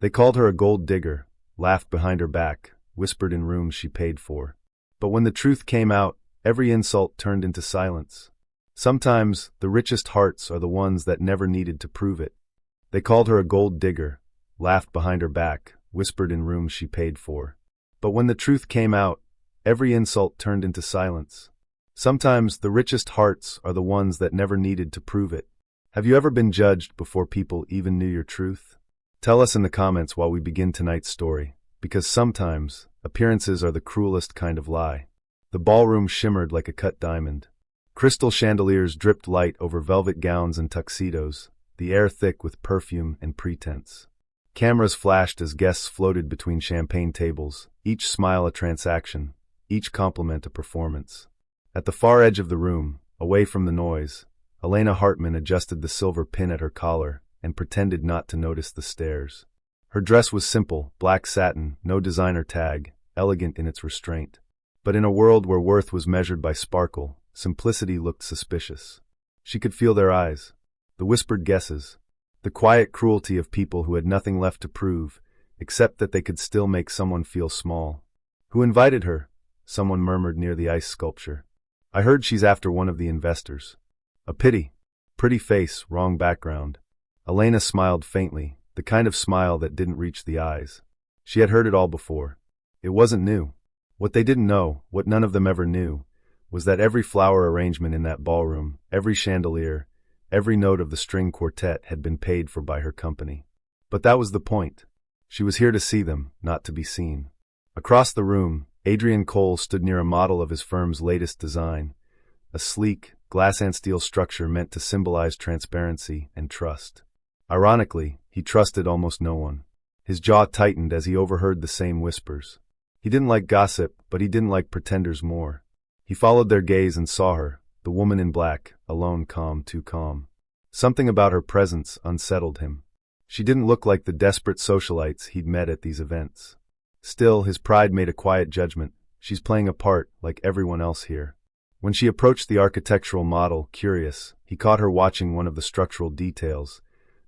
They called her a gold digger, laughed behind her back, whispered in rooms she paid for. But when the truth came out, every insult turned into silence. Sometimes, the richest hearts are the ones that never needed to prove it. They called her a gold digger, laughed behind her back, whispered in rooms she paid for. But when the truth came out, every insult turned into silence. Sometimes, the richest hearts are the ones that never needed to prove it. Have you ever been judged before people even knew your truth? Tell us in the comments while we begin tonight's story, because sometimes, appearances are the cruelest kind of lie. The ballroom shimmered like a cut diamond. Crystal chandeliers dripped light over velvet gowns and tuxedos, the air thick with perfume and pretense. Cameras flashed as guests floated between champagne tables, each smile a transaction, each compliment a performance. At the far edge of the room, away from the noise, Elena Hartman adjusted the silver pin at her collar and pretended not to notice the stares. Her dress was simple, black satin, no designer tag, elegant in its restraint. But in a world where worth was measured by sparkle, simplicity looked suspicious. She could feel their eyes, the whispered guesses, the quiet cruelty of people who had nothing left to prove, except that they could still make someone feel small. "Who invited her?" someone murmured near the ice sculpture. "I heard she's after one of the investors." "A pity. Pretty face, wrong background." Elena smiled faintly, the kind of smile that didn't reach the eyes. She had heard it all before. It wasn't new. What they didn't know, what none of them ever knew, was that every flower arrangement in that ballroom, every chandelier, every note of the string quartet had been paid for by her company. But that was the point. She was here to see them, not to be seen. Across the room, Adrian Cole stood near a model of his firm's latest design, a sleek, glass-and-steel structure meant to symbolize transparency and trust. Ironically, he trusted almost no one. His jaw tightened as he overheard the same whispers. He didn't like gossip, but he didn't like pretenders more. He followed their gaze and saw her, the woman in black, alone, calm, too calm. Something about her presence unsettled him. She didn't look like the desperate socialites he'd met at these events. Still, his pride made a quiet judgment. She's playing a part, like everyone else here. When she approached the architectural model, curious, he caught her watching one of the structural details,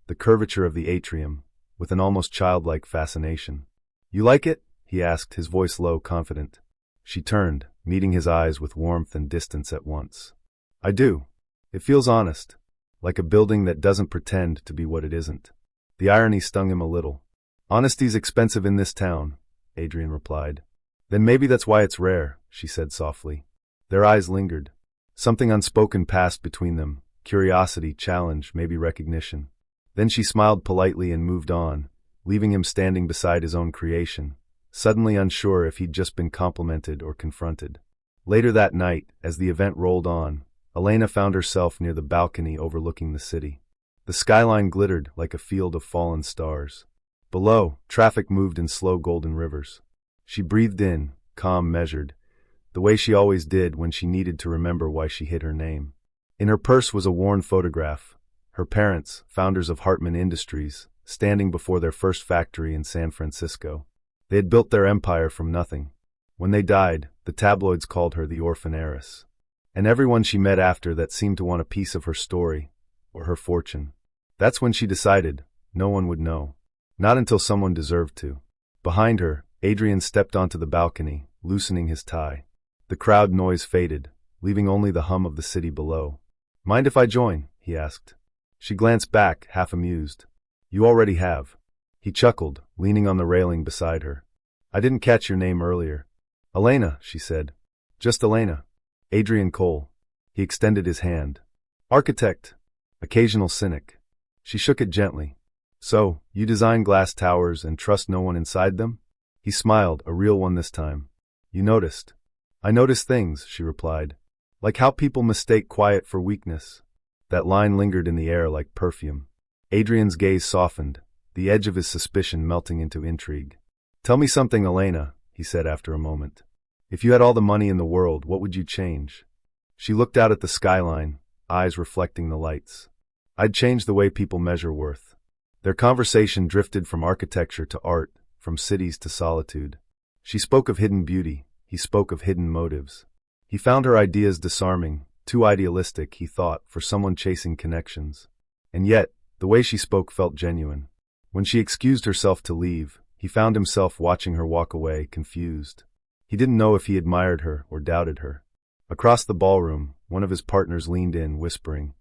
the curvature of the atrium, with an almost childlike fascination. "You like it?" he asked, his voice low, confident. She turned, meeting his eyes with warmth and distance at once. "I do. It feels honest, like a building that doesn't pretend to be what it isn't." The irony stung him a little. "Honesty's expensive in this town," Adrian replied. "Then maybe that's why it's rare," she said softly. Their eyes lingered. Something unspoken passed between them, curiosity, challenge, maybe recognition. Then she smiled politely and moved on, leaving him standing beside his own creation, suddenly unsure if he'd just been complimented or confronted. Later that night, as the event rolled on, Elena found herself near the balcony overlooking the city. The skyline glittered like a field of fallen stars. Below, traffic moved in slow golden rivers. She breathed in, calm, measured, the way she always did when she needed to remember why she hid her name. In her purse was a worn photograph. Her parents, founders of Hartman Industries, standing before their first factory in San Francisco. They had built their empire from nothing. When they died, the tabloids called her the orphan heiress. And everyone she met after that seemed to want a piece of her story, or her fortune. That's when she decided, no one would know. Not until someone deserved to. Behind her, Adrian stepped onto the balcony, loosening his tie. The crowd noise faded, leaving only the hum of the city below. "Mind if I join?" he asked. She glanced back, half amused. "You already have." He chuckled, leaning on the railing beside her. "I didn't catch your name earlier." "Elena," she said. "Just Elena." "Adrian Cole." He extended his hand. "Architect. Occasional cynic." She shook it gently. "So, you design glass towers and trust no one inside them?" He smiled, a real one this time. "You noticed." "I notice things," she replied. "Like how people mistake quiet for weakness." That line lingered in the air like perfume. Adrian's gaze softened, the edge of his suspicion melting into intrigue. "Tell me something, Elena," he said after a moment. "If you had all the money in the world, what would you change?" She looked out at the skyline, eyes reflecting the lights. "I'd change the way people measure worth." Their conversation drifted from architecture to art, from cities to solitude. She spoke of hidden beauty, he spoke of hidden motives. He found her ideas disarming, too idealistic, he thought, for someone chasing connections. And yet, the way she spoke felt genuine. When she excused herself to leave, he found himself watching her walk away, confused. He didn't know if he admired her or doubted her. Across the ballroom, one of his partners leaned in, whispering,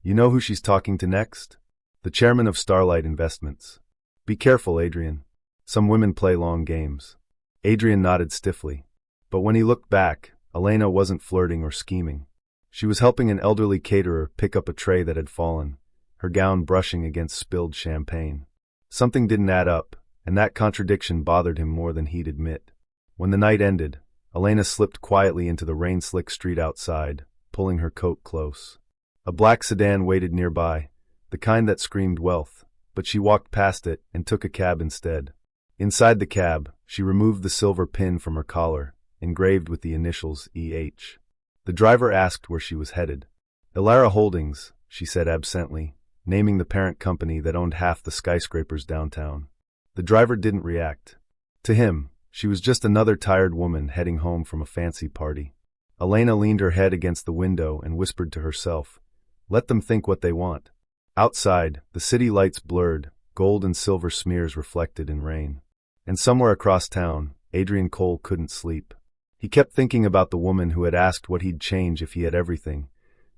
"You know who she's talking to next? The chairman of Starlight Investments. Be careful, Adrian. Some women play long games." Adrian nodded stiffly. But when he looked back, Elena wasn't flirting or scheming. She was helping an elderly caterer pick up a tray that had fallen, her gown brushing against spilled champagne. Something didn't add up, and that contradiction bothered him more than he'd admit. When the night ended, Elena slipped quietly into the rain-slick street outside, pulling her coat close. A black sedan waited nearby, the kind that screamed wealth, but she walked past it and took a cab instead. Inside the cab, she removed the silver pin from her collar, engraved with the initials EH. The driver asked where she was headed. "Elara Holdings," she said absently, naming the parent company that owned half the skyscrapers downtown. The driver didn't react. To him, she was just another tired woman heading home from a fancy party. Elena leaned her head against the window and whispered to herself, "Let them think what they want." Outside, the city lights blurred, gold and silver smears reflected in rain. And somewhere across town, Adrian Cole couldn't sleep. He kept thinking about the woman who had asked what he'd change if he had everything,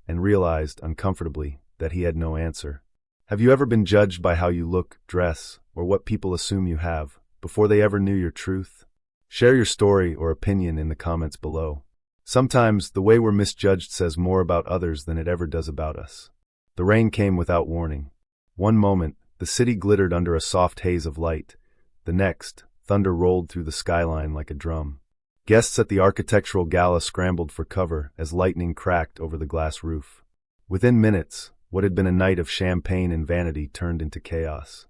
and realized, uncomfortably, that he had no answer. Have you ever been judged by how you look, dress, or what people assume you have, before they ever knew your truth? Share your story or opinion in the comments below. Sometimes, the way we're misjudged says more about others than it ever does about us. The rain came without warning. One moment, the city glittered under a soft haze of light. The next, thunder rolled through the skyline like a drum. Guests at the architectural gala scrambled for cover as lightning cracked over the glass roof. Within minutes, what had been a night of champagne and vanity turned into chaos.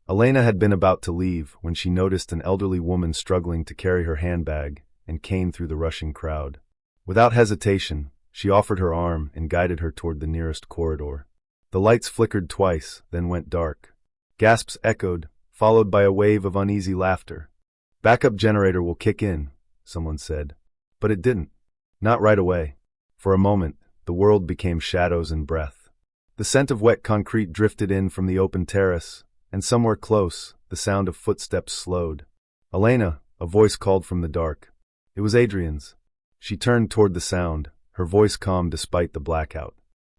Elena had been about to leave when she noticed an elderly woman struggling to carry her handbag and cane through the rushing crowd. Without hesitation, she offered her arm and guided her toward the nearest corridor. The lights flickered twice, then went dark. Gasps echoed, followed by a wave of uneasy laughter. "Backup generator will kick in," someone said. But it didn't. Not right away. For a moment, the world became shadows and breath. The scent of wet concrete drifted in from the open terrace, and somewhere close, the sound of footsteps slowed. "Elena," a voice called from the dark. It was Adrian's. She turned toward the sound, her voice calm despite the blackout.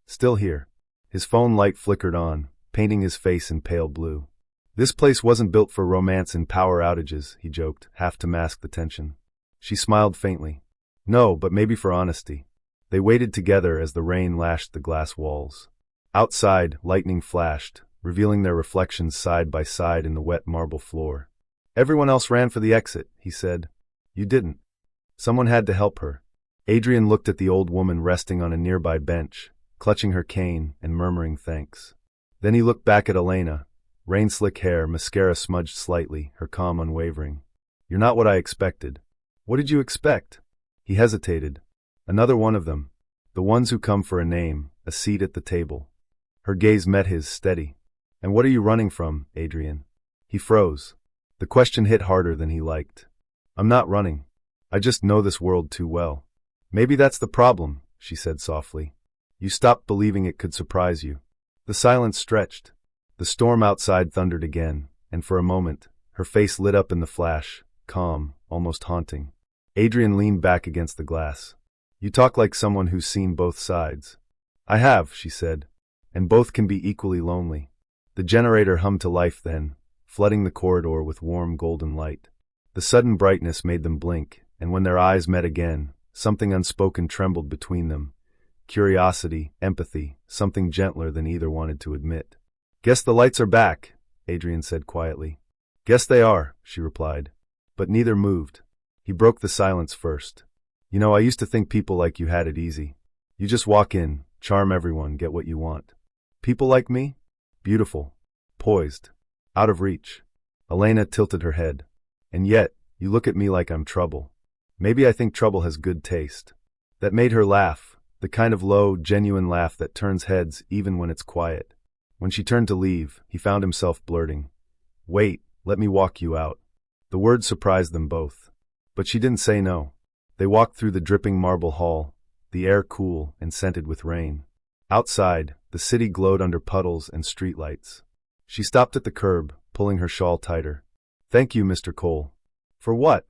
"Still here." His phone light flickered on, painting his face in pale blue. "This place wasn't built for romance and power outages," he joked, half to mask the tension. She smiled faintly. "No, but maybe for honesty." They waited together as the rain lashed the glass walls. Outside, lightning flashed, revealing their reflections side by side in the wet marble floor. "Everyone else ran for the exit," he said. "You didn't." Someone had to help her. Adrian looked at the old woman resting on a nearby bench, clutching her cane and murmuring thanks. Then he looked back at Elena, rain-slick hair, mascara smudged slightly, her calm unwavering. "You're not what I expected." "What did you expect?" He hesitated. "Another one of them. The ones who come for a name, a seat at the table." Her gaze met his, steady. "And what are you running from, Adrian?" He froze. The question hit harder than he liked. "I'm not running. I just know this world too well." "Maybe that's the problem," she said softly. "You stopped believing it could surprise you." The silence stretched. The storm outside thundered again, and for a moment, her face lit up in the flash, calm, almost haunting. Adrian leaned back against the glass. "You talk like someone who's seen both sides." "I have," she said, "and both can be equally lonely." The generator hummed to life then, flooding the corridor with warm golden light. The sudden brightness made them blink, and when their eyes met again, something unspoken trembled between them. Curiosity, empathy, something gentler than either wanted to admit. "Guess the lights are back," Adrian said quietly. "Guess they are," she replied. But neither moved. He broke the silence first. "You know, I used to think people like you had it easy. You just walk in, charm everyone, get what you want. People like me? Beautiful. Poised. Out of reach." Elena tilted her head. "And yet, you look at me like I'm trouble. Maybe I think trouble has good taste." That made her laugh, the kind of low, genuine laugh that turns heads even when it's quiet. When she turned to leave, he found himself blurting, "Wait, let me walk you out." The words surprised them both. But she didn't say no. They walked through the dripping marble hall, the air cool and scented with rain. Outside, the city glowed under puddles and streetlights. She stopped at the curb, pulling her shawl tighter. Thank you, Mr. Cole. For what?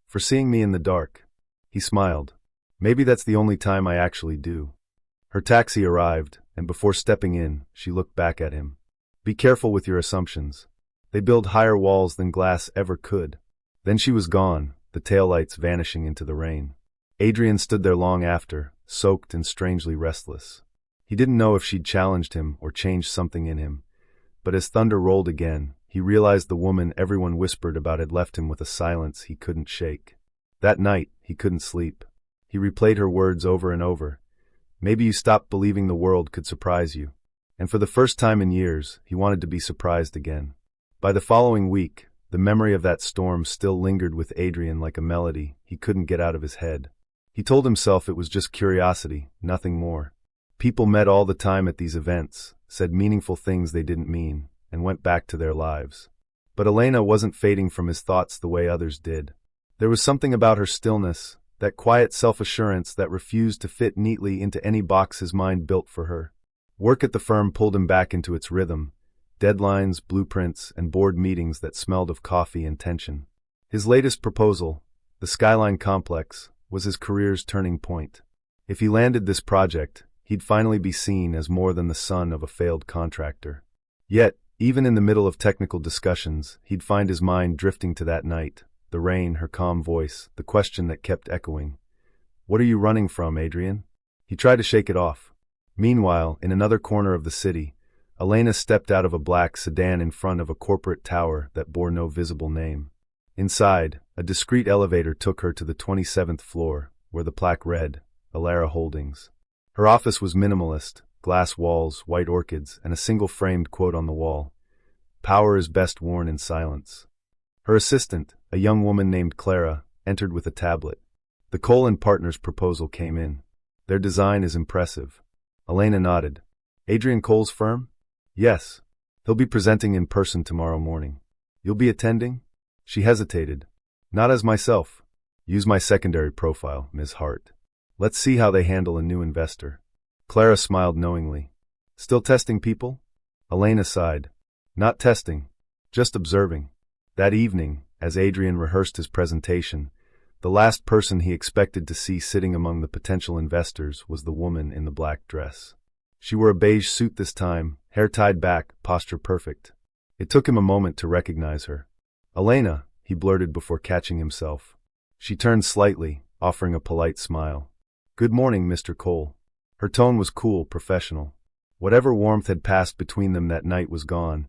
For seeing me in the dark. He smiled. Maybe that's the only time I actually do. Her taxi arrived, and before stepping in, she looked back at him. Be careful with your assumptions. They build higher walls than glass ever could. Then she was gone, the taillights vanishing into the rain. Adrian stood there long after, soaked and strangely restless. He didn't know if she'd challenged him or changed something in him, but as thunder rolled again, he realized the woman everyone whispered about had left him with a silence he couldn't shake. That night, he couldn't sleep. He replayed her words over and over. Maybe you stopped believing the world could surprise you. And for the first time in years, he wanted to be surprised again. By the following week, the memory of that storm still lingered with Adrian like a melody he couldn't get out of his head. He told himself it was just curiosity, nothing more. People met all the time at these events, said meaningful things they didn't mean, and went back to their lives. But Elena wasn't fading from his thoughts the way others did. There was something about her stillness, that quiet self-assurance that refused to fit neatly into any box his mind built for her. Work at the firm pulled him back into its rhythm, deadlines, blueprints, and board meetings that smelled of coffee and tension. His latest proposal, the Skyline Complex, was his career's turning point. If he landed this project, he'd finally be seen as more than the son of a failed contractor. Yet, even in the middle of technical discussions, he'd find his mind drifting to that night, the rain, her calm voice, the question that kept echoing. What are you running from, Adrian? He tried to shake it off. Meanwhile, in another corner of the city, Elena stepped out of a black sedan in front of a corporate tower that bore no visible name. Inside, a discreet elevator took her to the 27th floor, where the plaque read, Elara Holdings. Her office was minimalist, glass walls, white orchids, and a single framed quote on the wall. Power is best worn in silence. Her assistant, a young woman named Clara, entered with a tablet. The Cole and Partners proposal came in. Their design is impressive. Elena nodded. Adrian Cole's firm? Yes. He'll be presenting in person tomorrow morning. You'll be attending? She hesitated. Not as myself. Use my secondary profile, Ms. Hart. Let's see how they handle a new investor. Clara smiled knowingly. Still testing people? Elena sighed. Not testing. Just observing. That evening, as Adrian rehearsed his presentation, the last person he expected to see sitting among the potential investors was the woman in the black dress. She wore a beige suit this time, hair tied back, posture perfect. It took him a moment to recognize her. Elena, he blurted before catching himself. She turned slightly, offering a polite smile. Good morning, Mr. Cole. Her tone was cool, professional. Whatever warmth had passed between them that night was gone,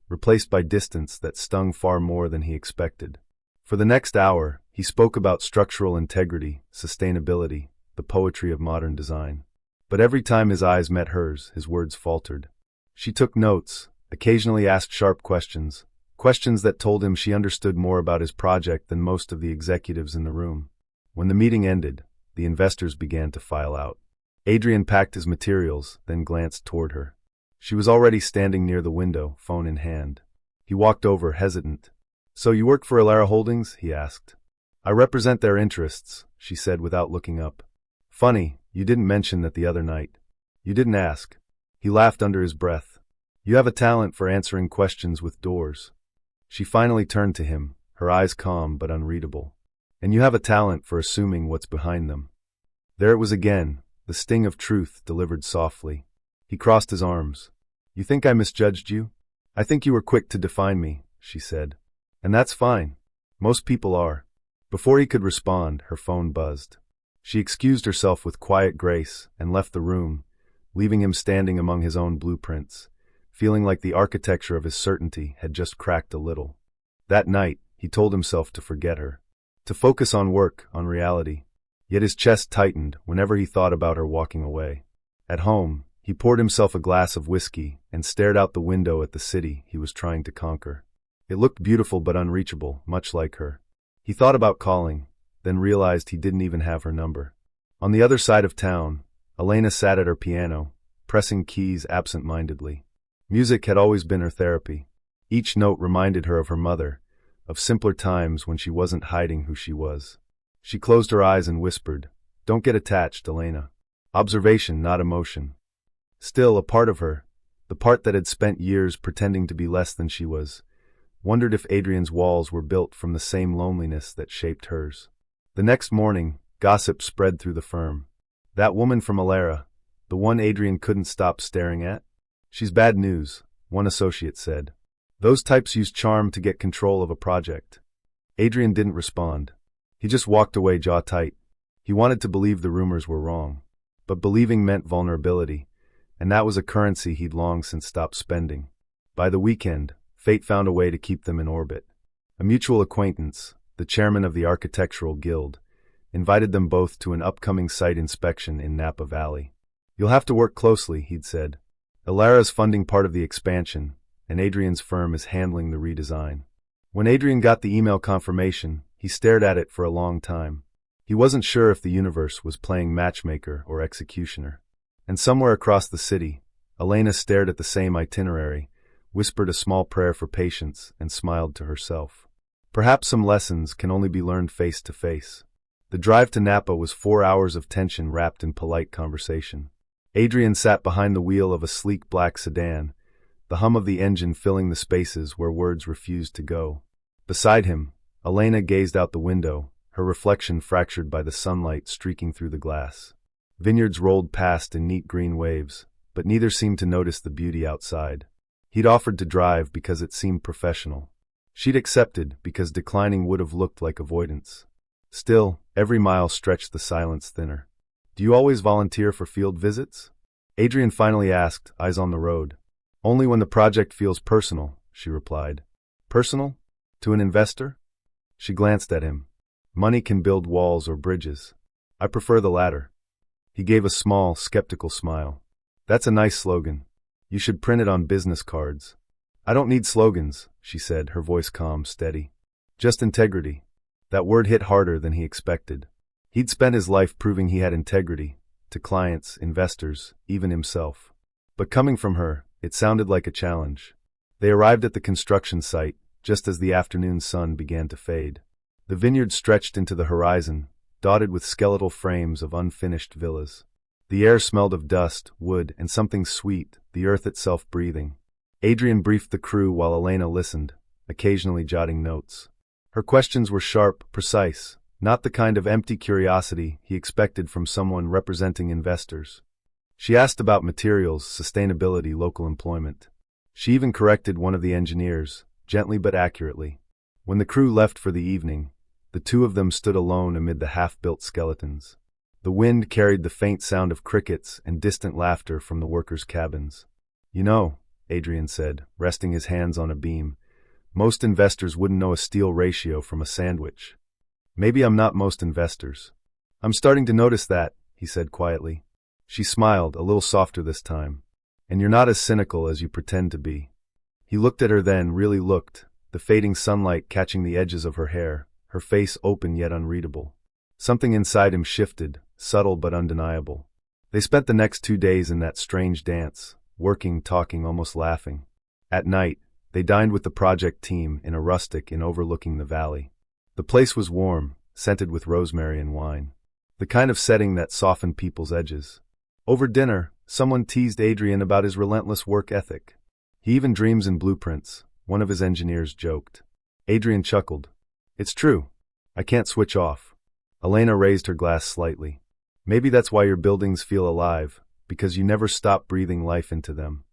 replaced by distance that stung far more than he expected. For the next hour, he spoke about structural integrity, sustainability, the poetry of modern design. But every time his eyes met hers, his words faltered. She took notes, occasionally asked sharp questions, questions that told him she understood more about his project than most of the executives in the room. When the meeting ended, the investors began to file out. Adrian packed his materials, then glanced toward her. She was already standing near the window, phone in hand. He walked over, hesitant. So you work for Elara Holdings? He asked. I represent their interests, she said without looking up. Funny, you didn't mention that the other night. You didn't ask. He laughed under his breath. You have a talent for answering questions with doors. She finally turned to him, her eyes calm but unreadable. And you have a talent for assuming what's behind them. There it was again, the sting of truth delivered softly. He crossed his arms. You think I misjudged you? I think you were quick to define me, she said. And that's fine. Most people are. Before he could respond, her phone buzzed. She excused herself with quiet grace and left the room, leaving him standing among his own blueprints, feeling like the architecture of his certainty had just cracked a little. That night, he told himself to forget her, to focus on work, on reality. Yet his chest tightened whenever he thought about her walking away. At home, he poured himself a glass of whiskey and stared out the window at the city he was trying to conquer. It looked beautiful but unreachable, much like her. He thought about calling, then realized he didn't even have her number. On the other side of town, Elena sat at her piano, pressing keys absent-mindedly. Music had always been her therapy. Each note reminded her of her mother, of simpler times when she wasn't hiding who she was. She closed her eyes and whispered, Don't get attached, Elena. Observation, not emotion. Still, a part of her, the part that had spent years pretending to be less than she was, wondered if Adrian's walls were built from the same loneliness that shaped hers. The next morning, gossip spread through the firm. That woman from Alara, the one Adrian couldn't stop staring at? She's bad news, one associate said. Those types use charm to get control of a project. Adrian didn't respond. He just walked away jaw tight. He wanted to believe the rumors were wrong. But believing meant vulnerability, and that was a currency he'd long since stopped spending. By the weekend, fate found a way to keep them in orbit. A mutual acquaintance, the chairman of the Architectural Guild, invited them both to an upcoming site inspection in Napa Valley. You'll have to work closely, he'd said. Alara's funding part of the expansion, and Adrian's firm is handling the redesign. When Adrian got the email confirmation, he stared at it for a long time. He wasn't sure if the universe was playing matchmaker or executioner. And somewhere across the city, Elena stared at the same itinerary, whispered a small prayer for patience, and smiled to herself. Perhaps some lessons can only be learned face to face. The drive to Napa was 4 hours of tension wrapped in polite conversation. Adrian sat behind the wheel of a sleek black sedan, the hum of the engine filling the spaces where words refused to go. Beside him, Elena gazed out the window, her reflection fractured by the sunlight streaking through the glass. Vineyards rolled past in neat green waves, but neither seemed to notice the beauty outside. He'd offered to drive because it seemed professional. She'd accepted because declining would have looked like avoidance. Still, every mile stretched the silence thinner. Do you always volunteer for field visits? Adrian finally asked, eyes on the road. Only when the project feels personal, she replied. Personal? To an investor? She glanced at him. Money can build walls or bridges. I prefer the latter. He gave a small, skeptical smile. That's a nice slogan. You should print it on business cards. I don't need slogans, she said, her voice calm, steady. Just integrity. That word hit harder than he expected. He'd spent his life proving he had integrity, to clients, investors, even himself. But coming from her, it sounded like a challenge. They arrived at the construction site, just as the afternoon sun began to fade. The vineyard stretched into the horizon, dotted with skeletal frames of unfinished villas. The air smelled of dust, wood, and something sweet, the earth itself breathing. Adrian briefed the crew while Elena listened, occasionally jotting notes. Her questions were sharp, precise, not the kind of empty curiosity he expected from someone representing investors. She asked about materials, sustainability, local employment. She even corrected one of the engineers, gently but accurately. When the crew left for the evening, the two of them stood alone amid the half-built skeletons. The wind carried the faint sound of crickets and distant laughter from the workers' cabins. You know, Adrian said, resting his hands on a beam, most investors wouldn't know a steel ratio from a sandwich. Maybe I'm not most investors. I'm starting to notice that, he said quietly. She smiled, a little softer this time. And you're not as cynical as you pretend to be. He looked at her then, really looked, the fading sunlight catching the edges of her hair, her face open yet unreadable. Something inside him shifted, subtle but undeniable. They spent the next 2 days in that strange dance, working, talking, almost laughing. At night, they dined with the project team in a rustic inn overlooking the valley. The place was warm, scented with rosemary and wine. The kind of setting that softened people's edges. Over dinner, someone teased Adrian about his relentless work ethic. He even dreams in blueprints, one of his engineers joked. Adrian chuckled. It's true. I can't switch off. Elena raised her glass slightly. Maybe that's why your buildings feel alive, because you never stop breathing life into them.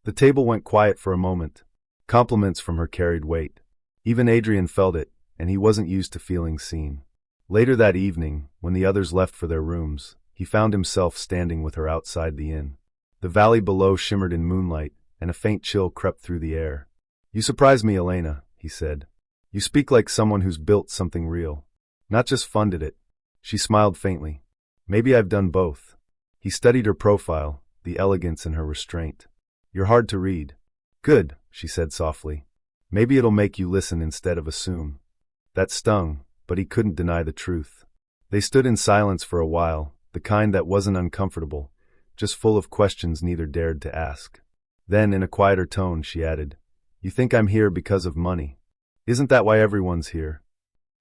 The table went quiet for a moment. Compliments from her carried weight. Even Adrian felt it, and he wasn't used to feeling seen. Later that evening, when the others left for their rooms, he found himself standing with her outside the inn. The valley below shimmered in moonlight, and a faint chill crept through the air. You surprise me, Elena, he said. You speak like someone who's built something real. Not just funded it. She smiled faintly. Maybe I've done both. He studied her profile, the elegance in her restraint. You're hard to read. Good, she said softly. Maybe it'll make you listen instead of assume. That stung, but he couldn't deny the truth. They stood in silence for a while, the kind that wasn't uncomfortable, just full of questions neither dared to ask. Then, in a quieter tone, she added, You think I'm here because of money. Isn't that why everyone's here?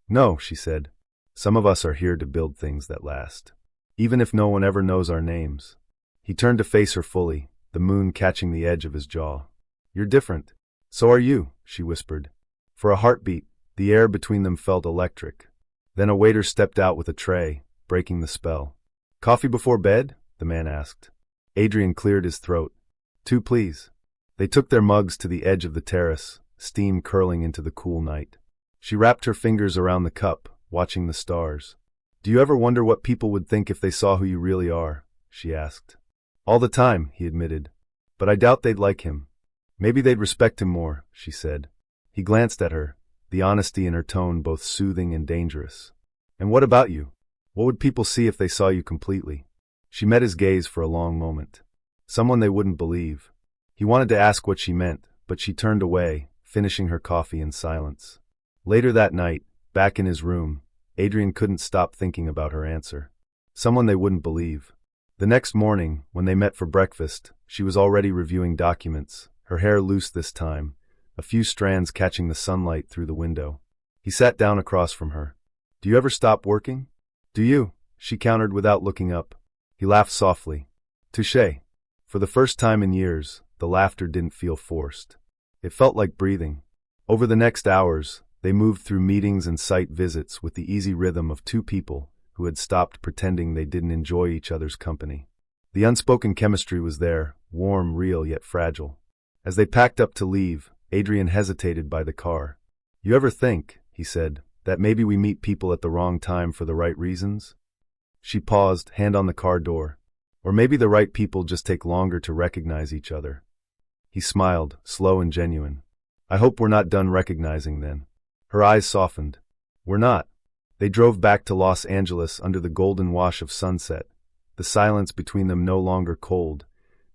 No, she said. Some of us are here to build things that last. Even if no one ever knows our names. He turned to face her fully, the moon catching the edge of his jaw. You're different. So are you, she whispered. For a heartbeat, the air between them felt electric. Then a waiter stepped out with a tray, breaking the spell. "Coffee before bed?" the man asked. Adrian cleared his throat. "Two, please." They took their mugs to the edge of the terrace, steam curling into the cool night. She wrapped her fingers around the cup, watching the stars. "Do you ever wonder what people would think if they saw who you really are?" she asked. "All the time," he admitted. "But I doubt they'd like him." "Maybe they'd respect him more," she said. He glanced at her, the honesty in her tone both soothing and dangerous. "And what about you? What would people see if they saw you completely?" She met his gaze for a long moment. Someone they wouldn't believe. He wanted to ask what she meant, but she turned away, finishing her coffee in silence. Later that night, back in his room, Adrian couldn't stop thinking about her answer. Someone they wouldn't believe. The next morning, when they met for breakfast, she was already reviewing documents, her hair loose this time, a few strands catching the sunlight through the window. He sat down across from her. "Do you ever stop working?" "Do you?" she countered without looking up. He laughed softly. "Touché." For the first time in years, the laughter didn't feel forced. It felt like breathing. Over the next hours, they moved through meetings and site visits with the easy rhythm of two people who had stopped pretending they didn't enjoy each other's company. The unspoken chemistry was there, warm, real, yet fragile. As they packed up to leave, Adrian hesitated by the car. "You ever think," he said, "that maybe we meet people at the wrong time for the right reasons?" She paused, hand on the car door. "Or maybe the right people just take longer to recognize each other." He smiled, slow and genuine. "I hope we're not done recognizing then." Her eyes softened. "We're not." They drove back to Los Angeles under the golden wash of sunset, the silence between them no longer cold,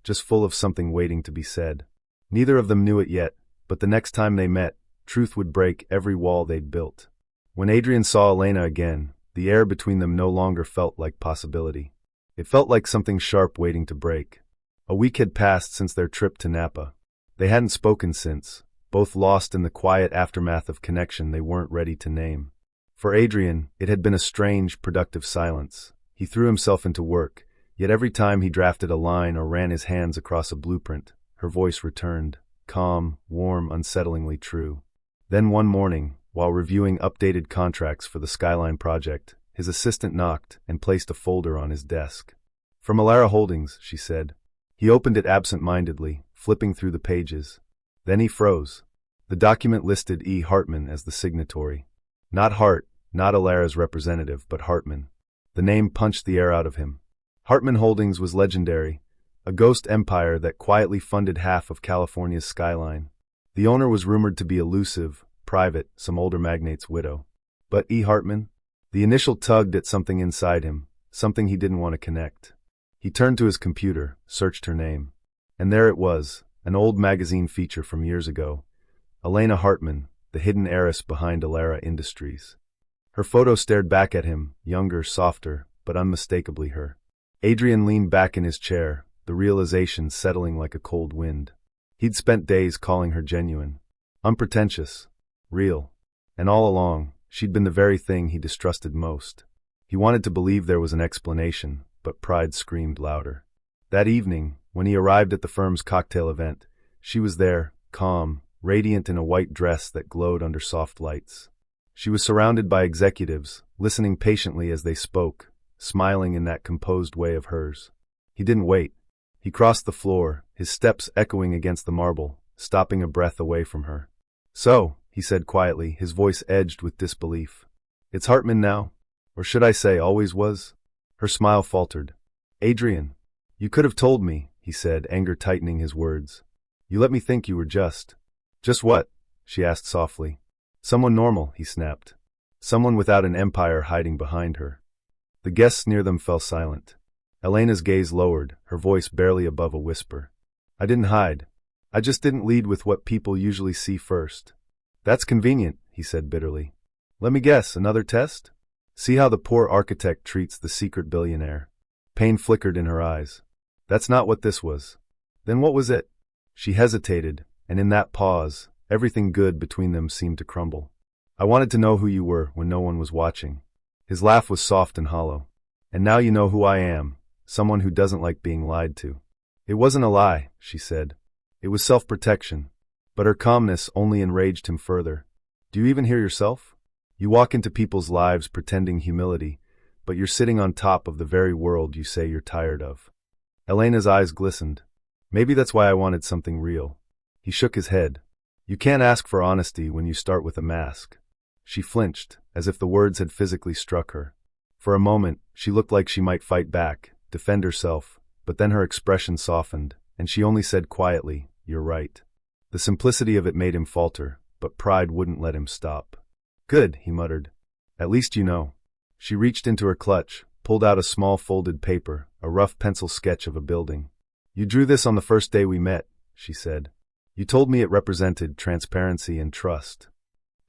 just full of something waiting to be said. Neither of them knew it yet, but the next time they met, truth would break every wall they'd built. When Adrian saw Elena again, the air between them no longer felt like possibility. It felt like something sharp waiting to break. A week had passed since their trip to Napa. They hadn't spoken since, both lost in the quiet aftermath of connection they weren't ready to name. For Adrian, it had been a strange, productive silence. He threw himself into work, yet every time he drafted a line or ran his hands across a blueprint, her voice returned, calm, warm, unsettlingly true. Then one morning, while reviewing updated contracts for the Skyline project, his assistant knocked and placed a folder on his desk. "From Alara Holdings," she said. He opened it absent-mindedly, flipping through the pages. Then he froze. The document listed E. Hartman as the signatory. Not Hart, not Alara's representative, but Hartman. The name punched the air out of him. Hartman Holdings was legendary, a ghost empire that quietly funded half of California's skyline. The owner was rumored to be elusive, private, some older magnate's widow. But E. Hartman? The initial tugged at something inside him, something he didn't want to connect. He turned to his computer, searched her name. And there it was, an old magazine feature from years ago. Elena Hartman, the hidden heiress behind Alara Industries. Her photo stared back at him, younger, softer, but unmistakably her. Adrian leaned back in his chair, the realization settling like a cold wind. He'd spent days calling her genuine, unpretentious, real. And all along, she'd been the very thing he distrusted most. He wanted to believe there was an explanation, but pride screamed louder. That evening, when he arrived at the firm's cocktail event, she was there, calm, radiant in a white dress that glowed under soft lights. She was surrounded by executives, listening patiently as they spoke, smiling in that composed way of hers. He didn't wait. He crossed the floor, his steps echoing against the marble, stopping a breath away from her. "So," he said quietly, his voice edged with disbelief. "It's Hartman now? Or should I say, always was?" Her smile faltered. "Adrian, you could have told me," he said, anger tightening his words. "You let me think you were just." "Just what?" she asked softly. "Someone normal," he snapped. "Someone without an empire hiding behind her." The guests near them fell silent. Elena's gaze lowered, her voice barely above a whisper. "I didn't hide. I just didn't lead with what people usually see first." "That's convenient," he said bitterly. "Let me guess, another test? See how the poor architect treats the secret billionaire." Pain flickered in her eyes. "That's not what this was." "Then what was it?" She hesitated, and in that pause, everything good between them seemed to crumble. "I wanted to know who you were when no one was watching." His laugh was soft and hollow. "And now you know who I am, someone who doesn't like being lied to." "It wasn't a lie," she said. "It was self-protection." But her calmness only enraged him further. Do you even hear yourself? You walk into people's lives pretending humility, but you're sitting on top of the very world you say you're tired of. Elena's eyes glistened. Maybe that's why I wanted something real. He shook his head. You can't ask for honesty when you start with a mask. She flinched, as if the words had physically struck her. For a moment, she looked like she might fight back, defend herself, but then her expression softened, and she only said quietly, "You're right." The simplicity of it made him falter, but pride wouldn't let him stop. "Good," he muttered. "At least you know." She reached into her clutch, pulled out a small folded paper, a rough pencil sketch of a building. "You drew this on the first day we met," she said. "You told me it represented transparency and trust.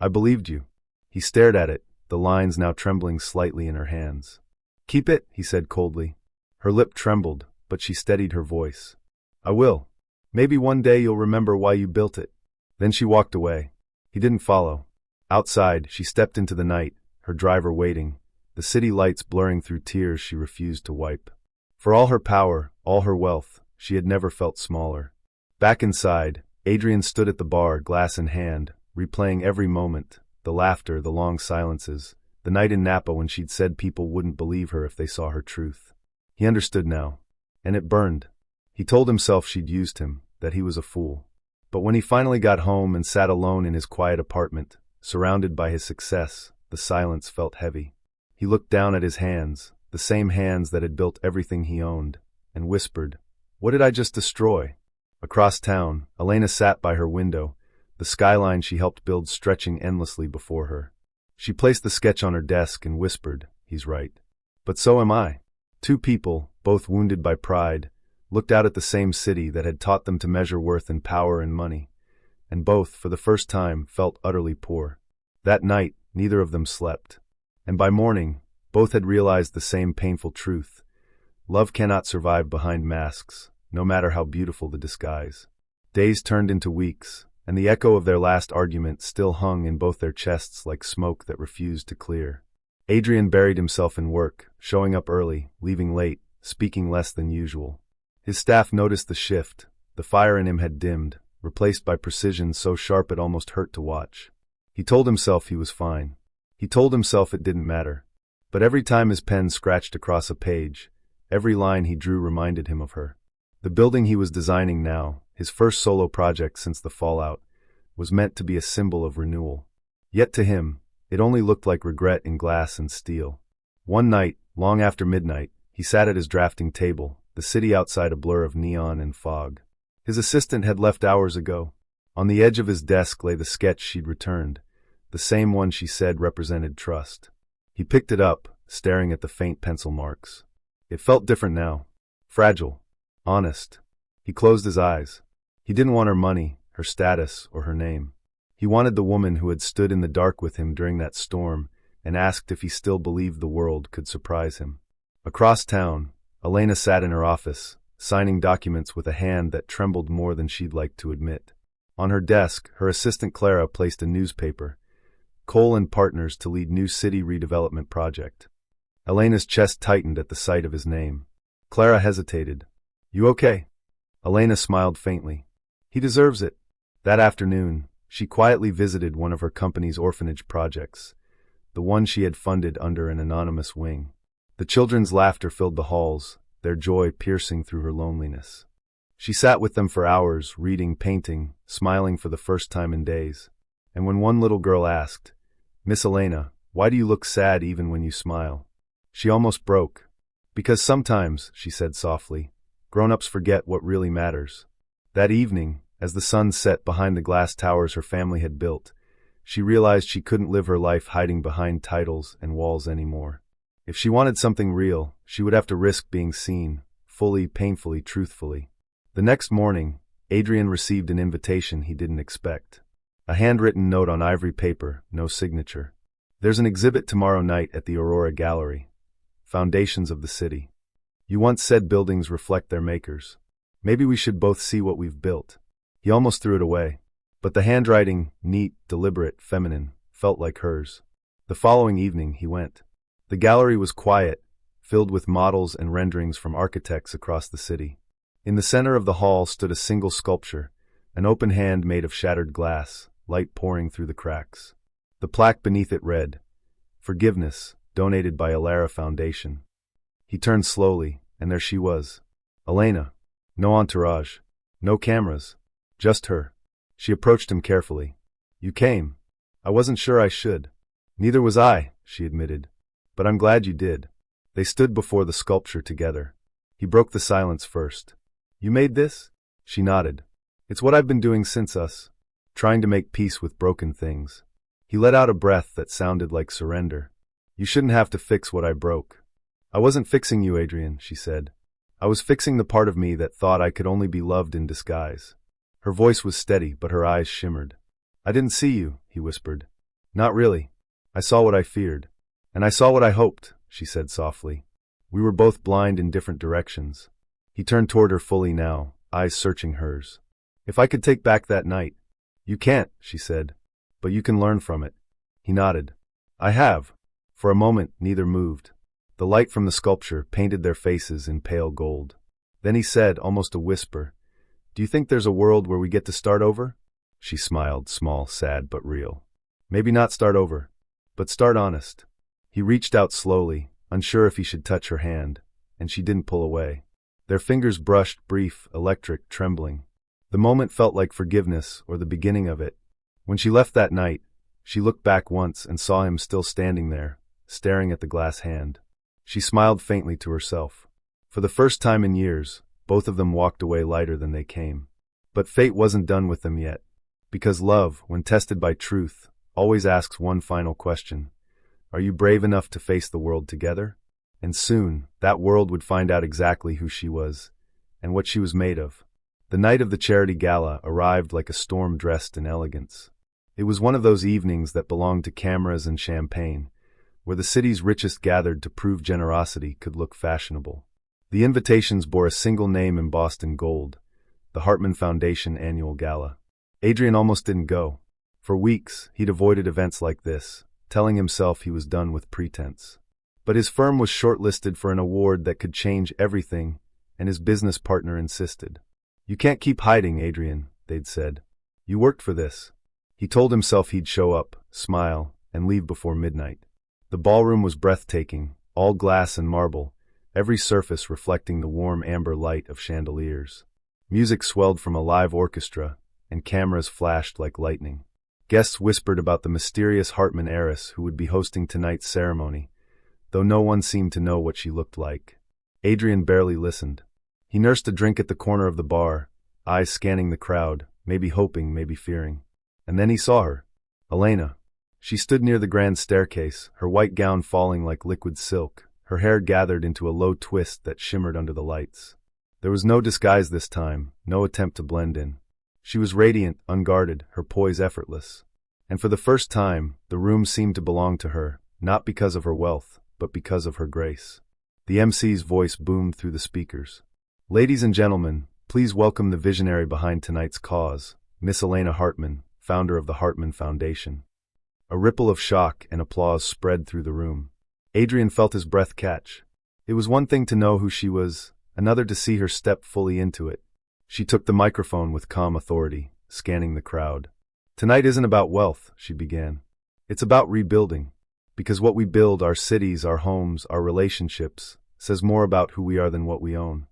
I believed you." He stared at it, the lines now trembling slightly in her hands. "Keep it," he said coldly. Her lip trembled, but she steadied her voice. "I will. Maybe one day you'll remember why you built it." Then she walked away. He didn't follow. Outside, she stepped into the night, her driver waiting, the city lights blurring through tears she refused to wipe. For all her power, all her wealth, she had never felt smaller. Back inside, Adrian stood at the bar, glass in hand, replaying every moment, the laughter, the long silences, the night in Napa when she'd said people wouldn't believe her if they saw her truth. He understood now, and it burned. He told himself she'd used him, that he was a fool. But when he finally got home and sat alone in his quiet apartment, surrounded by his success, the silence felt heavy. He looked down at his hands, the same hands that had built everything he owned, and whispered, "What did I just destroy?" Across town, Elena sat by her window, the skyline she helped build stretching endlessly before her. She placed the sketch on her desk and whispered, "He's right. But so am I." Two people, both wounded by pride, looked out at the same city that had taught them to measure worth in power and money, and both, for the first time, felt utterly poor. That night, neither of them slept. And by morning, both had realized the same painful truth. Love cannot survive behind masks, no matter how beautiful the disguise. Days turned into weeks, and the echo of their last argument still hung in both their chests like smoke that refused to clear. Adrian buried himself in work, showing up early, leaving late, speaking less than usual. His staff noticed the shift. The fire in him had dimmed, replaced by precision so sharp it almost hurt to watch. He told himself he was fine. He told himself it didn't matter. But every time his pen scratched across a page, every line he drew reminded him of her. The building he was designing now, his first solo project since the fallout, was meant to be a symbol of renewal. Yet to him, it only looked like regret in glass and steel. One night, long after midnight, he sat at his drafting table, the city outside a blur of neon and fog. His assistant had left hours ago. On the edge of his desk lay the sketch she'd returned, the same one she said represented trust. He picked it up, staring at the faint pencil marks. It felt different now. Fragile. Honest. He closed his eyes. He didn't want her money, her status, or her name. He wanted the woman who had stood in the dark with him during that storm and asked if he still believed the world could surprise him. Across town, Elena sat in her office, signing documents with a hand that trembled more than she'd like to admit. On her desk, her assistant Clara placed a newspaper, Cole and Partners to lead new city redevelopment project. Elena's chest tightened at the sight of his name. Clara hesitated. "You okay?" Elena smiled faintly. "He deserves it." That afternoon, she quietly visited one of her company's orphanage projects, the one she had funded under an anonymous wing. The children's laughter filled the halls, their joy piercing through her loneliness. She sat with them for hours, reading, painting, smiling for the first time in days. And when one little girl asked, "Miss Elena, why do you look sad even when you smile?" she almost broke. "Because sometimes," she said softly, "grown-ups forget what really matters." That evening, as the sun set behind the glass towers her family had built, she realized she couldn't live her life hiding behind titles and walls anymore. If she wanted something real, she would have to risk being seen, fully, painfully, truthfully. The next morning, Adrian received an invitation he didn't expect. A handwritten note on ivory paper, no signature. "There's an exhibit tomorrow night at the Aurora Gallery. Foundations of the City. You once said buildings reflect their makers. Maybe we should both see what we've built." He almost threw it away. But the handwriting, neat, deliberate, feminine, felt like hers. The following evening he went. The gallery was quiet, filled with models and renderings from architects across the city. In the center of the hall stood a single sculpture, an open hand made of shattered glass, light pouring through the cracks. The plaque beneath it read, "Forgiveness, donated by Alara Foundation." He turned slowly, and there she was. Elena. No entourage. No cameras. Just her. She approached him carefully. "You came. I wasn't sure I should." "Neither was I," she admitted. "But I'm glad you did." They stood before the sculpture together. He broke the silence first. "You made this?" She nodded. "It's what I've been doing since us. Trying to make peace with broken things." He let out a breath that sounded like surrender. "You shouldn't have to fix what I broke." "I wasn't fixing you, Adrian," she said. "I was fixing the part of me that thought I could only be loved in disguise." Her voice was steady, but her eyes shimmered. "I didn't see you," he whispered. "Not really. I saw what I feared. And I saw what I hoped," she said softly. "We were both blind in different directions." He turned toward her fully now, eyes searching hers. "If I could take back that night." "You can't," she said. "But you can learn from it." He nodded. "I have." For a moment, neither moved. The light from the sculpture painted their faces in pale gold. Then he said, almost a whisper, "Do you think there's a world where we get to start over?" She smiled, small, sad, but real. "Maybe not start over, but start honest." He reached out slowly, unsure if he should touch her hand, and she didn't pull away. Their fingers brushed, brief, electric, trembling. The moment felt like forgiveness, or the beginning of it. When she left that night, she looked back once and saw him still standing there, staring at the glass hand. She smiled faintly to herself. For the first time in years, both of them walked away lighter than they came. But fate wasn't done with them yet. Because love, when tested by truth, always asks one final question. Are you brave enough to face the world together? And soon, that world would find out exactly who she was, and what she was made of. The night of the charity gala arrived like a storm dressed in elegance. It was one of those evenings that belonged to cameras and champagne, where the city's richest gathered to prove generosity could look fashionable. The invitations bore a single name embossed in gold, the Hartman Foundation Annual Gala. Adrian almost didn't go. For weeks, he'd avoided events like this, telling himself he was done with pretense. But his firm was shortlisted for an award that could change everything, and his business partner insisted. "You can't keep hiding, Adrian," they'd said. "You worked for this." He told himself he'd show up, smile, and leave before midnight. The ballroom was breathtaking, all glass and marble, every surface reflecting the warm amber light of chandeliers. Music swelled from a live orchestra, and cameras flashed like lightning. Guests whispered about the mysterious Hartman heiress who would be hosting tonight's ceremony, though no one seemed to know what she looked like. Adrian barely listened. He nursed a drink at the corner of the bar, eyes scanning the crowd, maybe hoping, maybe fearing. And then he saw her. Elena. She stood near the grand staircase, her white gown falling like liquid silk, her hair gathered into a low twist that shimmered under the lights. There was no disguise this time, no attempt to blend in. She was radiant, unguarded, her poise effortless. And for the first time, the room seemed to belong to her, not because of her wealth, but because of her grace. The MC's voice boomed through the speakers. "Ladies and gentlemen, please welcome the visionary behind tonight's cause, Miss Elena Hartman, founder of the Hartman Foundation." A ripple of shock and applause spread through the room. Adrian felt his breath catch. It was one thing to know who she was, another to see her step fully into it. She took the microphone with calm authority, scanning the crowd. "Tonight isn't about wealth," she began. "It's about rebuilding. Because what we build, our cities, our homes, our relationships, says more about who we are than what we own."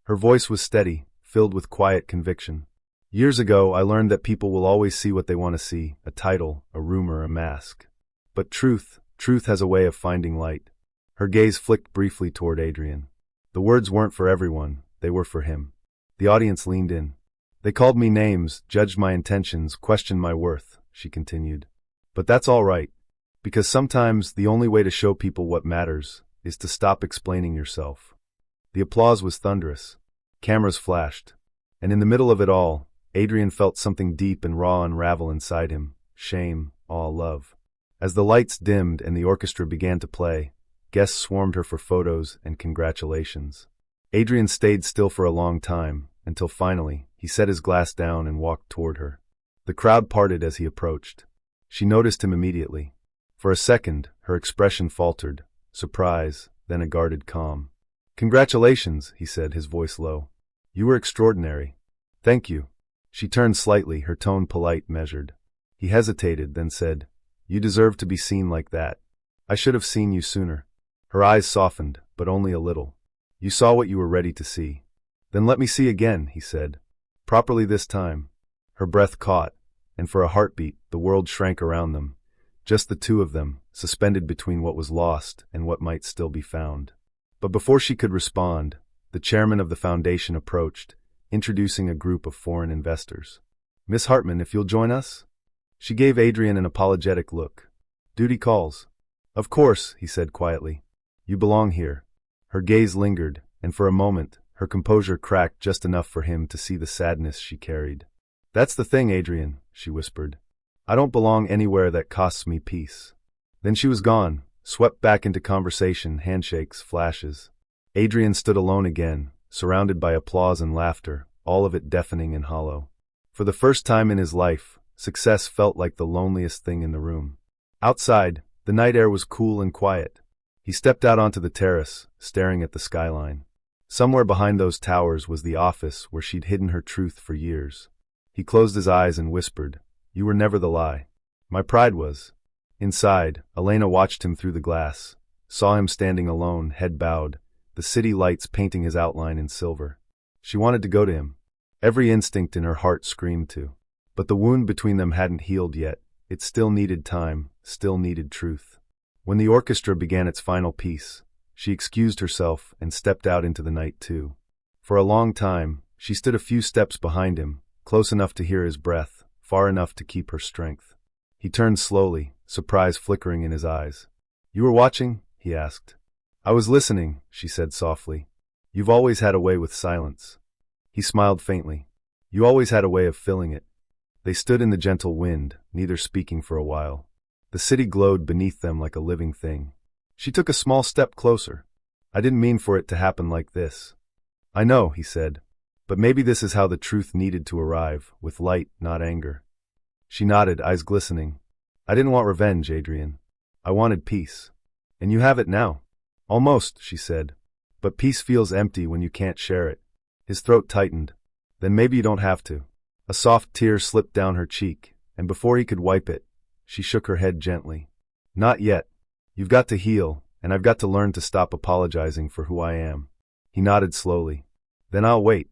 Her voice was steady, filled with quiet conviction. "Years ago, I learned that people will always see what they want to see, a title, a rumor, a mask. But truth has a way of finding light." Her gaze flicked briefly toward Adrian. The words weren't for everyone, they were for him. The audience leaned in. "They called me names, judged my intentions, questioned my worth," she continued. "But that's all right. Because sometimes the only way to show people what matters is to stop explaining yourself." The applause was thunderous. Cameras flashed. And in the middle of it all, Adrian felt something deep and raw unravel inside him. Shame, awe, love. As the lights dimmed and the orchestra began to play, guests swarmed her for photos and congratulations. Adrian stayed still for a long time, until finally, he set his glass down and walked toward her. The crowd parted as he approached. She noticed him immediately. For a second, her expression faltered, surprise, then a guarded calm. "Congratulations," he said, his voice low. "You were extraordinary." "Thank you." She turned slightly, her tone polite, measured. He hesitated, then said, You deserve to be seen like that. I should have seen you sooner. Her eyes softened, but only a little. You saw what you were ready to see. Then let me see again, he said. Properly this time. Her breath caught, and for a heartbeat, the world shrank around them. Just the two of them, suspended between what was lost and what might still be found. But before she could respond, the chairman of the foundation approached, introducing a group of foreign investors. Miss Hartman, if you'll join us? She gave Adrian an apologetic look. Duty calls. Of course, he said quietly. You belong here. Her gaze lingered, and for a moment, her composure cracked just enough for him to see the sadness she carried. That's the thing, Adrian, she whispered. I don't belong anywhere that costs me peace. Then she was gone, swept back into conversation, handshakes, flashes. Adrian stood alone again, surrounded by applause and laughter, all of it deafening and hollow. For the first time in his life, success felt like the loneliest thing in the room. Outside, the night air was cool and quiet. He stepped out onto the terrace, staring at the skyline. Somewhere behind those towers was the office where she'd hidden her truth for years. He closed his eyes and whispered, You were never the lie. My pride was. Inside, Elena watched him through the glass, saw him standing alone, head bowed, the city lights painting his outline in silver. She wanted to go to him. Every instinct in her heart screamed to. But the wound between them hadn't healed yet. It still needed time, still needed truth. When the orchestra began its final piece, she excused herself and stepped out into the night too. For a long time, she stood a few steps behind him, close enough to hear his breath, far enough to keep her strength. He turned slowly, surprise flickering in his eyes. You were watching? He asked. I was listening, she said softly. You've always had a way with silence. He smiled faintly. You always had a way of filling it. They stood in the gentle wind, neither speaking for a while. The city glowed beneath them like a living thing. She took a small step closer. I didn't mean for it to happen like this. I know, he said. But maybe this is how the truth needed to arrive, with light, not anger. She nodded, eyes glistening. I didn't want revenge, Adrian. I wanted peace. And you have it now. Almost, she said. But peace feels empty when you can't share it. His throat tightened. Then maybe you don't have to. A soft tear slipped down her cheek, and before he could wipe it, she shook her head gently. Not yet. You've got to heal, and I've got to learn to stop apologizing for who I am. He nodded slowly. Then I'll wait.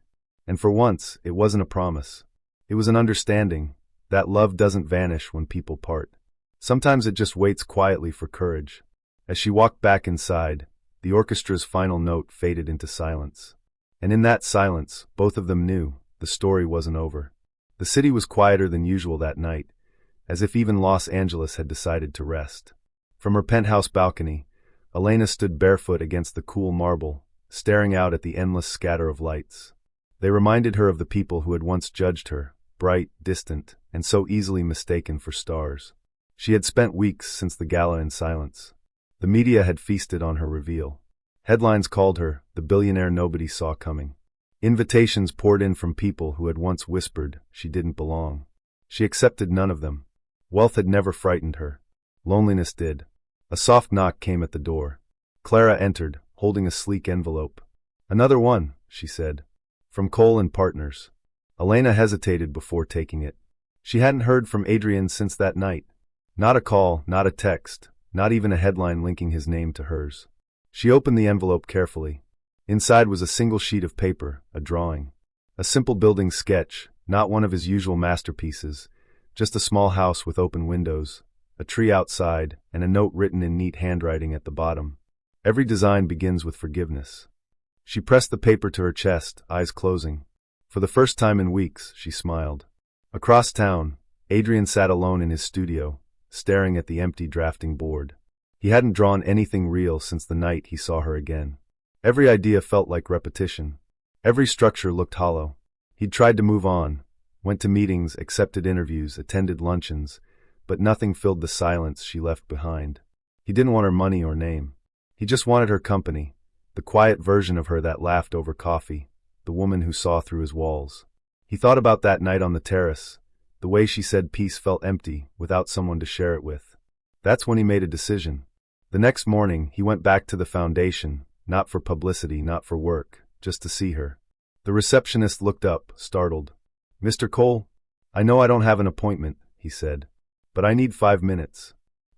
And for once, it wasn't a promise. It was an understanding that love doesn't vanish when people part. Sometimes it just waits quietly for courage. As she walked back inside, the orchestra's final note faded into silence. And in that silence, both of them knew the story wasn't over. The city was quieter than usual that night, as if even Los Angeles had decided to rest. From her penthouse balcony, Elena stood barefoot against the cool marble, staring out at the endless scatter of lights. They reminded her of the people who had once judged her, bright, distant, and so easily mistaken for stars. She had spent weeks since the gala in silence. The media had feasted on her reveal. Headlines called her the billionaire nobody saw coming. Invitations poured in from people who had once whispered she didn't belong. She accepted none of them. Wealth had never frightened her. Loneliness did. A soft knock came at the door. Clara entered, holding a sleek envelope. Another one, she said. From Cole and Partners. Elena hesitated before taking it. She hadn't heard from Adrian since that night. Not a call, not a text, not even a headline linking his name to hers. She opened the envelope carefully. Inside was a single sheet of paper, a drawing. A simple building sketch, not one of his usual masterpieces, just a small house with open windows, a tree outside, and a note written in neat handwriting at the bottom. Every design begins with forgiveness. She pressed the paper to her chest, eyes closing. For the first time in weeks, she smiled. Across town, Adrian sat alone in his studio, staring at the empty drafting board. He hadn't drawn anything real since the night he saw her again. Every idea felt like repetition. Every structure looked hollow. He'd tried to move on, went to meetings, accepted interviews, attended luncheons, but nothing filled the silence she left behind. He didn't want her money or name. He just wanted her company, the quiet version of her that laughed over coffee, the woman who saw through his walls. He thought about that night on the terrace, the way she said peace felt empty without someone to share it with. That's when he made a decision. The next morning, he went back to the foundation, not for publicity, not for work, just to see her. The receptionist looked up, startled. Mr. Cole? I know I don't have an appointment, he said, but I need 5 minutes.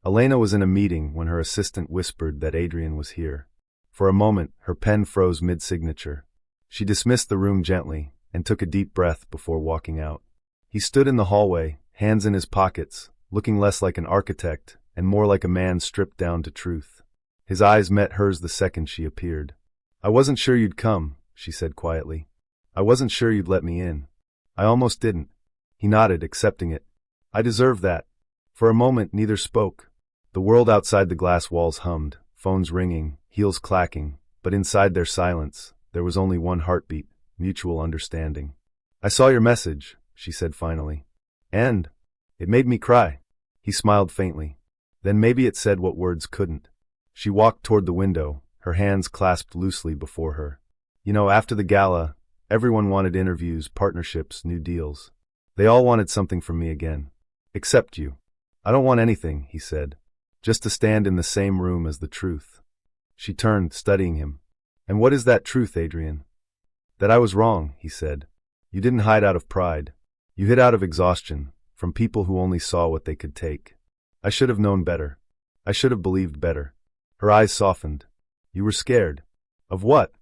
Elena was in a meeting when her assistant whispered that Adrian was here. For a moment, her pen froze mid-signature. She dismissed the room gently and took a deep breath before walking out. He stood in the hallway, hands in his pockets, looking less like an architect and more like a man stripped down to truth. His eyes met hers the second she appeared. "I wasn't sure you'd come," she said quietly. "I wasn't sure you'd let me in. I almost didn't." He nodded, accepting it. "I deserve that." For a moment, neither spoke. The world outside the glass walls hummed, phones ringing, heels clacking, but inside their silence, there was only one heartbeat, mutual understanding. "I saw your message," she said finally. "And it made me cry." He smiled faintly. Then maybe it said what words couldn't. She walked toward the window, her hands clasped loosely before her. "You know, after the gala, everyone wanted interviews, partnerships, new deals. They all wanted something from me again. Except you." "I don't want anything," he said. "Just to stand in the same room as the truth." She turned, studying him. "And what is that truth, Adrian?" "That I was wrong," he said. "You didn't hide out of pride. You hid out of exhaustion, from people who only saw what they could take. I should have known better. I should have believed better." Her eyes softened. "You were scared." "Of what?"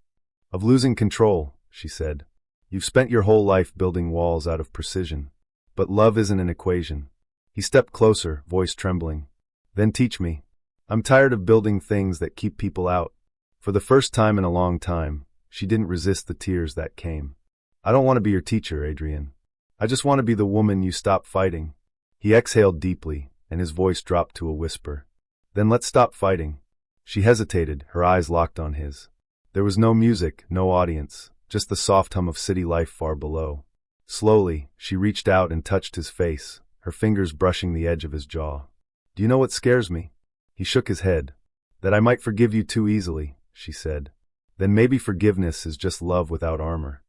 "Of losing control," she said. "You've spent your whole life building walls out of precision. But love isn't an equation." He stepped closer, voice trembling. "Then teach me. I'm tired of building things that keep people out." For the first time in a long time, she didn't resist the tears that came. "I don't want to be your teacher, Adrian. I just want to be the woman you stop fighting." He exhaled deeply, and his voice dropped to a whisper. "Then let's stop fighting." She hesitated, her eyes locked on his. There was no music, no audience, just the soft hum of city life far below. Slowly, she reached out and touched his face, her fingers brushing the edge of his jaw. "Do you know what scares me?" He shook his head. "That I might forgive you too easily," she said. "Then maybe forgiveness is just love without armor."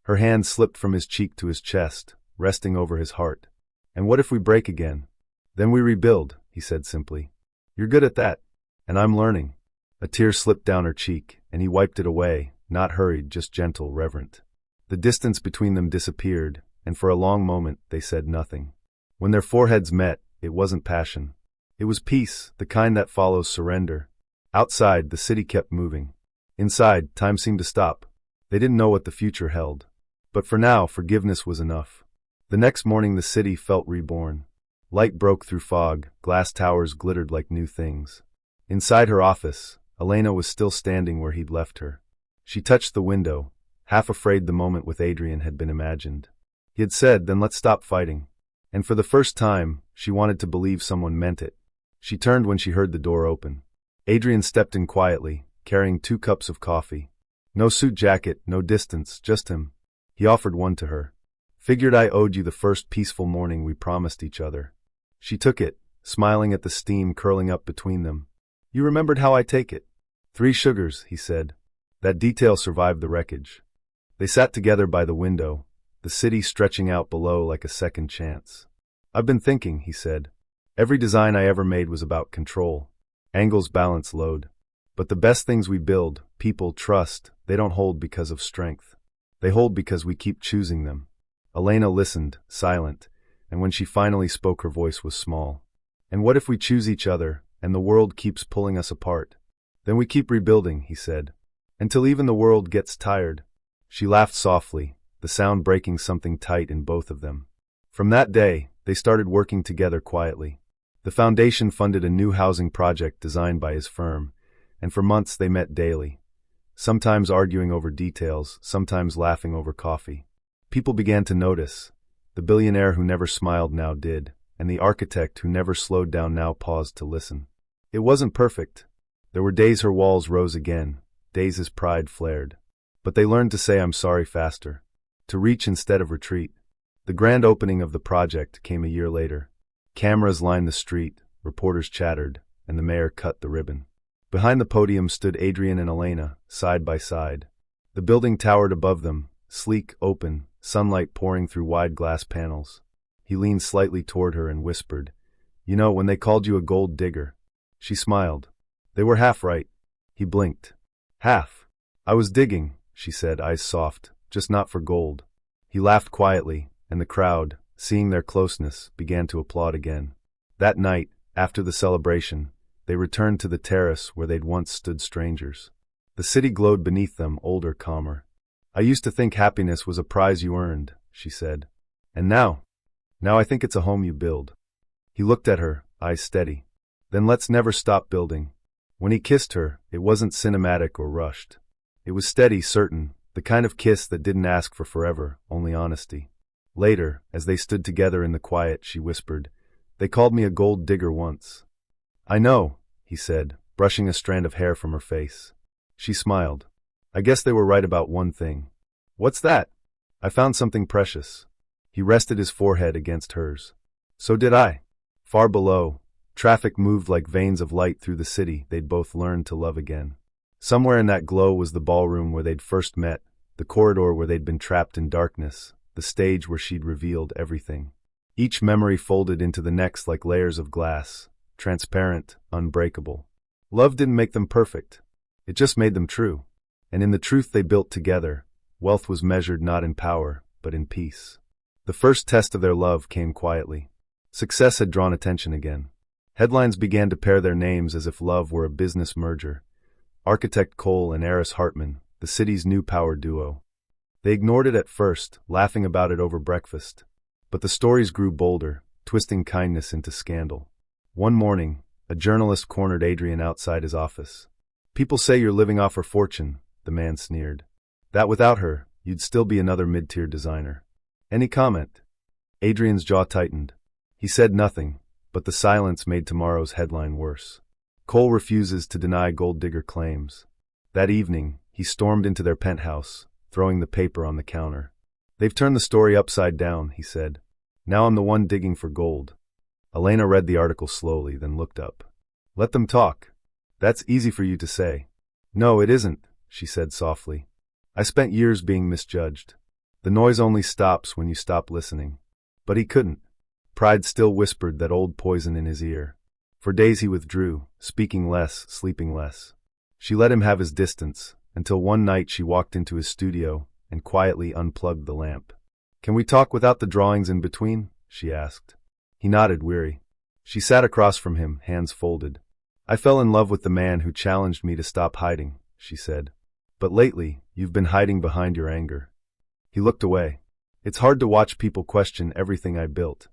Her hand slipped from his cheek to his chest, resting over his heart. "And what if we break again?" "Then we rebuild," he said simply. "You're good at that." "And I'm learning." A tear slipped down her cheek, and he wiped it away, not hurried, just gentle, reverent. The distance between them disappeared, and for a long moment they said nothing. When their foreheads met, it wasn't passion. It was peace, the kind that follows surrender. Outside, the city kept moving. Inside, time seemed to stop. They didn't know what the future held. But for now, forgiveness was enough. The next morning the city felt reborn. Light broke through fog, glass towers glittered like new things. Inside her office, Elena was still standing where he'd left her. She touched the window, half afraid the moment with Adrian had been imagined. He had said, "Then let's stop fighting." And for the first time, she wanted to believe someone meant it. She turned when she heard the door open. Adrian stepped in quietly, carrying 2 cups of coffee. No suit jacket, no distance, just him. He offered one to her. "Figured I owed you the first peaceful morning we promised each other." She took it, smiling at the steam curling up between them. "You remembered how I take it." 3 sugars, he said. That detail survived the wreckage. They sat together by the window, the city stretching out below like a second chance. "I've been thinking," he said. "Every design I ever made was about control. Angles balance load. But the best things we build, people, trust, they don't hold because of strength. They hold because we keep choosing them." Elena listened, silent, and when she finally spoke her voice was small. "And what if we choose each other, and the world keeps pulling us apart?" "Then we keep rebuilding," he said. "Until even the world gets tired." She laughed softly, the sound breaking something tight in both of them. From that day, they started working together quietly. The foundation funded a new housing project designed by his firm, and for months they met daily, sometimes arguing over details, sometimes laughing over coffee. People began to notice. The billionaire who never smiled now did, and the architect who never slowed down now paused to listen. It wasn't perfect. There were days her walls rose again, days his pride flared. But they learned to say "I'm sorry" faster, to reach instead of retreat. The grand opening of the project came a year later. Cameras lined the street, reporters chattered, and the mayor cut the ribbon. Behind the podium stood Adrian and Elena, side by side. The building towered above them, sleek, open, sunlight pouring through wide glass panels. He leaned slightly toward her and whispered, "You know, when they called you a gold digger." She smiled. "They were half right." He blinked. "Half." "I was digging," she said, eyes soft, "just not for gold." He laughed quietly, and the crowd, seeing their closeness, began to applaud again. That night, After the celebration, they returned to the terrace where they'd once stood strangers. The city glowed beneath them, older, calmer. "I used to think happiness was a prize you earned," she said. "And now I think it's a home you build." He looked at her, eyes steady. "Then let's never stop building." When he kissed her, it wasn't cinematic or rushed. It was steady, certain, the kind of kiss that didn't ask for forever, only honesty. Later, as they stood together in the quiet, she whispered, "They called me a gold digger once." "I know," he said, brushing a strand of hair from her face. She smiled. "I guess they were right about one thing." "What's that?" "I found something precious." He rested his forehead against hers. "So did I." Far below, traffic moved like veins of light through the city they'd both learned to love again. Somewhere in that glow was the ballroom where they'd first met, the corridor where they'd been trapped in darkness, the stage where she'd revealed everything. Each memory folded into the next like layers of glass, transparent, unbreakable. Love didn't make them perfect. It just made them true. And in the truth they built together, wealth was measured not in power, but in peace. The first test of their love came quietly. Success had drawn attention again. Headlines began to pair their names as if love were a business merger. Architect Cole and heiress Hartman, the city's new power duo. They ignored it at first, laughing about it over breakfast. But the stories grew bolder, twisting kindness into scandal. One morning, a journalist cornered Adrian outside his office. "People say you're living off her fortune," the man sneered. "That without her, you'd still be another mid-tier designer." "Any comment?" Adrian's jaw tightened. He said nothing, but the silence made tomorrow's headline worse. Cole refuses to deny gold digger claims. That evening, he stormed into their penthouse, throwing the paper on the counter. "They've turned the story upside down," he said. "Now I'm the one digging for gold." Elena read the article slowly, then looked up. "Let them talk." "That's easy for you to say." "No, it isn't," she said softly. "I spent years being misjudged. The noise only stops when you stop listening." But he couldn't. Pride still whispered that old poison in his ear. For days he withdrew, speaking less, sleeping less. She let him have his distance, until one night she walked into his studio and quietly unplugged the lamp. "Can we talk without the drawings in between?" she asked. He nodded, weary. She sat across from him, hands folded. "I fell in love with the man who challenged me to stop hiding," she said. "But lately, you've been hiding behind your anger." He looked away. "It's hard to watch people question everything I built."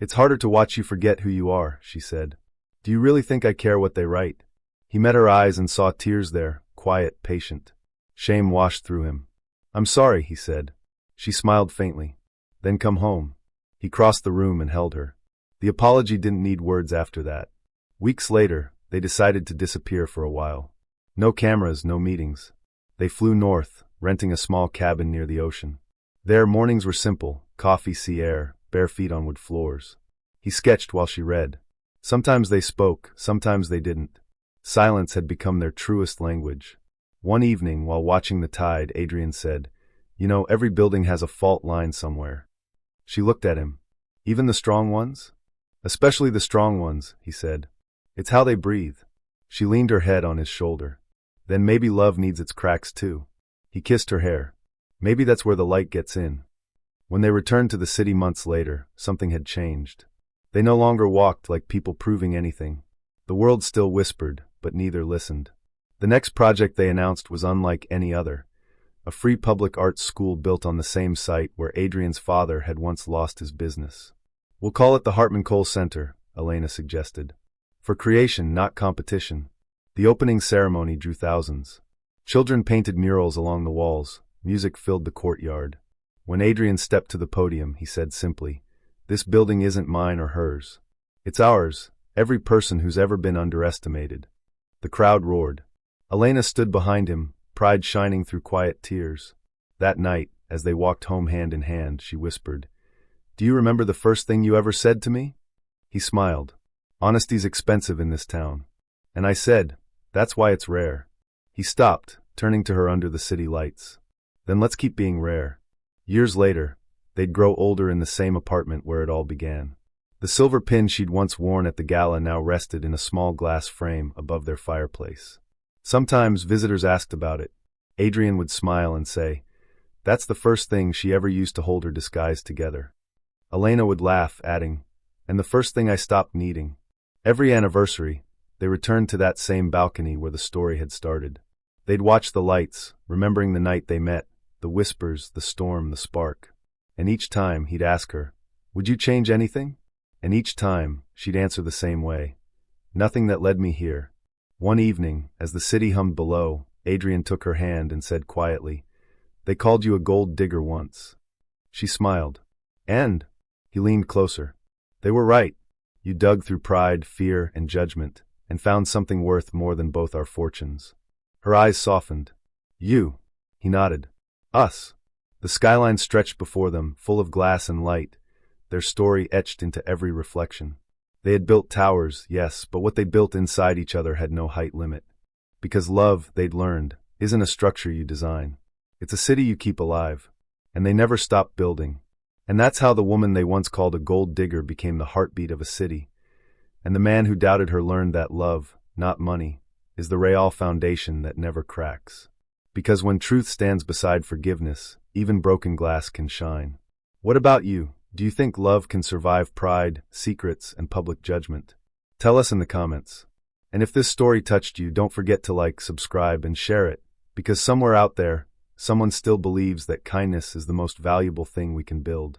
"It's harder to watch you forget who you are," she said. "Do you really think I care what they write?" He met her eyes and saw tears there, quiet, patient. Shame washed through him. "I'm sorry," he said. She smiled faintly. "Then come home." He crossed the room and held her. The apology didn't need words after that. Weeks later, they decided to disappear for a while. No cameras, no meetings. They flew north, renting a small cabin near the ocean. There, mornings were simple, coffee, sea air, bare feet on wood floors. He sketched while she read. Sometimes they spoke, sometimes they didn't. Silence had become their truest language. One evening, while watching the tide, Adrian said, "You know, every building has a fault line somewhere." She looked at him. "Even the strong ones?" "Especially the strong ones," he said. "It's how they breathe." She leaned her head on his shoulder. "Then maybe love needs its cracks too." He kissed her hair. "Maybe that's where the light gets in." When they returned to the city months later, something had changed. They no longer walked like people proving anything. The world still whispered, but neither listened. The next project they announced was unlike any other. A free public arts school built on the same site where Adrian's father had once lost his business. "We'll call it the Hartman Cole Center," Elena suggested. "For creation, not competition." The opening ceremony drew thousands. Children painted murals along the walls. Music filled the courtyard. When Adrian stepped to the podium, he said simply, "This building isn't mine or hers. It's ours, every person who's ever been underestimated." The crowd roared. Elena stood behind him, pride shining through quiet tears. That night, as they walked home hand in hand, she whispered, "Do you remember the first thing you ever said to me?" He smiled. "Honesty's expensive in this town." And I said, "That's why it's rare." He stopped, turning to her under the city lights. "Then let's keep being rare." Years later, they'd grow older in the same apartment where it all began. The silver pin she'd once worn at the gala now rested in a small glass frame above their fireplace. Sometimes visitors asked about it. Adrian would smile and say, "That's the first thing she ever used to hold her disguise together." Elena would laugh, adding, "And the first thing I stopped needing." Every anniversary, they returned to that same balcony where the story had started. They'd watch the lights, remembering the night they met, the whispers, the storm, the spark. And each time he'd ask her, "Would you change anything?" And each time she'd answer the same way, "Nothing that led me here." One evening, as the city hummed below, Adrian took her hand and said quietly, "They called you a gold digger once." She smiled. "And?" He leaned closer. "They were right. You dug through pride, fear, and judgment, and found something worth more than both our fortunes." Her eyes softened. "You?" He nodded. "Us." The skyline stretched before them, full of glass and light, their story etched into every reflection. They had built towers, yes, but what they built inside each other had no height limit. Because love, they'd learned, isn't a structure you design. It's a city you keep alive. And they never stopped building. And that's how the woman they once called a gold digger became the heartbeat of a city. And the man who doubted her learned that love, not money, is the real foundation that never cracks. Because when truth stands beside forgiveness, even broken glass can shine. What about you? Do you think love can survive pride, secrets, and public judgment? Tell us in the comments. And if this story touched you, don't forget to like, subscribe, and share it, because somewhere out there, someone still believes that kindness is the most valuable thing we can build.